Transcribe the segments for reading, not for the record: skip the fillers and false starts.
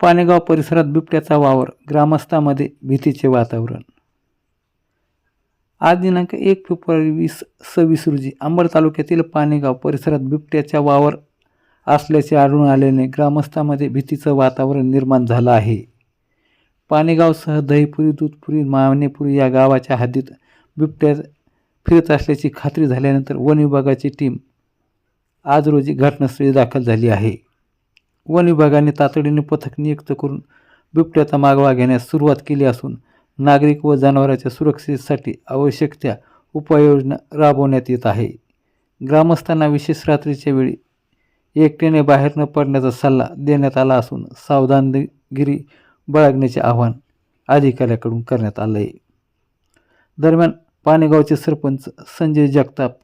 पानेगाव परिसरात बिबट्याचा वावर, ग्रामस्थांमध्ये भीतीचे वातावरण। आज दिनांक 1 फेब्रुवारी 2026 रोजी अंबड तालुक्यातील पानेगाव परिसरात बिबट्याचा वावर असल्याचे आढळून आल्याने ग्रामस्थांमध्ये भीतीचं वातावरण निर्माण झालं आहे। पानेगावसह दहीपुरी, दूधपुरी, मानेपुरी या गावाच्या हद्दीत बिबट्या फिरत असल्याची खात्री झाल्यानंतर वन विभागाची टीम आज रोजी घटनास्थळी दाखल झाली आहे। वन विभागाने तातडीने पथक नियुक्त करून बिबट्याचा मागोवा घेण्यास सुरुवात केली असून नागरिक व जनावरांच्या सुरक्षेसाठी आवश्यक त्या उपाययोजना राबवण्यात येत आहे। ग्रामस्थांना विशेष रात्रीच्या वेळी एकट्याने बाहेर न पडण्याचा सल्ला देण्यात आला असून सावधानगिरी बाळगण्याचे आवाहन अधिकाऱ्यांकडून करण्यात आले आहे। दरम्यान पानेगावचे सरपंच संजय जगताप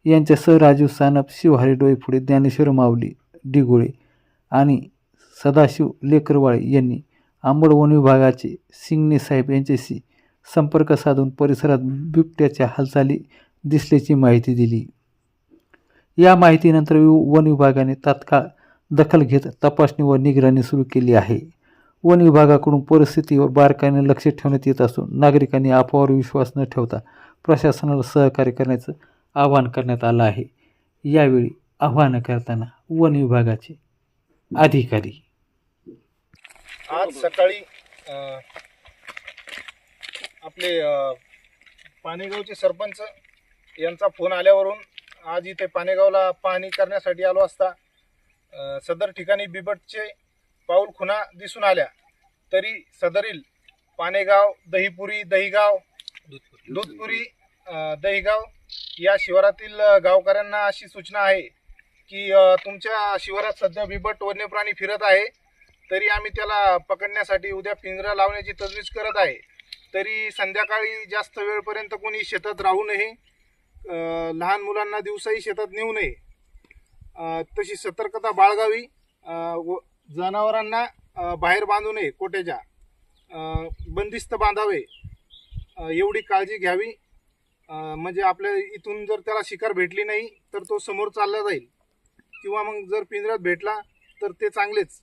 यांच्यासह राजू सानप, शिवहरी डोईफोडे, ज्ञानेश्वर माऊली डिगोळे आणि सदाशिव लेकरवाळे यांनी अंबड वन विभागाचे सिंगणे साहेब यांच्याशी संपर्क साधून परिसरात बिबट्याच्या हालचाली दिसल्याची माहिती दिली। या माहितीनंतर वन विभागाने तात्काळ दखल घेत तपासणी व निगराणी सुरू केली आहे। वन विभागाकडून परिस्थितीवर बारकाईने लक्ष ठेवण्यात येत असून नागरिकांनी अफवावर विश्वास न ठेवता प्रशासनाला सहकार्य करण्याचं आवाहन करण्यात आलं आहे। यावेळी आवाहन करताना वन विभागाचे अधिकारी आज सकाळी आपले पानेगावचे सरपंच यांचा फोन आल्यावरून आज इथे पानेगावला पाहणी करण्यासाठी आलो असता सदर ठिकाणी बिबटचे पाऊल खुणा दिसून आल्या। तरी सदरील पानेगाव, दहीपुरी, दहीगाव, दूधपुरी, दहीगाव या शिवारातील गावकऱ्यांना अशी सूचना आहे की तुमच्या शिवारात सध्या बिबट वन्यप्राणी फिरत आहे, तरी आम्ही त्याला पकडण्यासाठी उद्या पिंजरा लावण्याची तजवीज करत आहे। तरी संध्याकाळी जास्त वेळपर्यंत कोणी शेतात राहू नये, लहान मुलांना दिवसाही शेतात नेऊ नये, तशी सतर्कता बाळगावी, जनावरांना बाहेर बांधू नये, कोट्याच्या बंदिस्त बांधावे, एवढी काळजी घ्यावी। म्हणजे आपल्या इथून जर त्याला शिकार भेटली नाही तर तो समोर चालला जाईल, किंवा मग जर पिंजऱ्यात भेटला तर ते चांगलेच।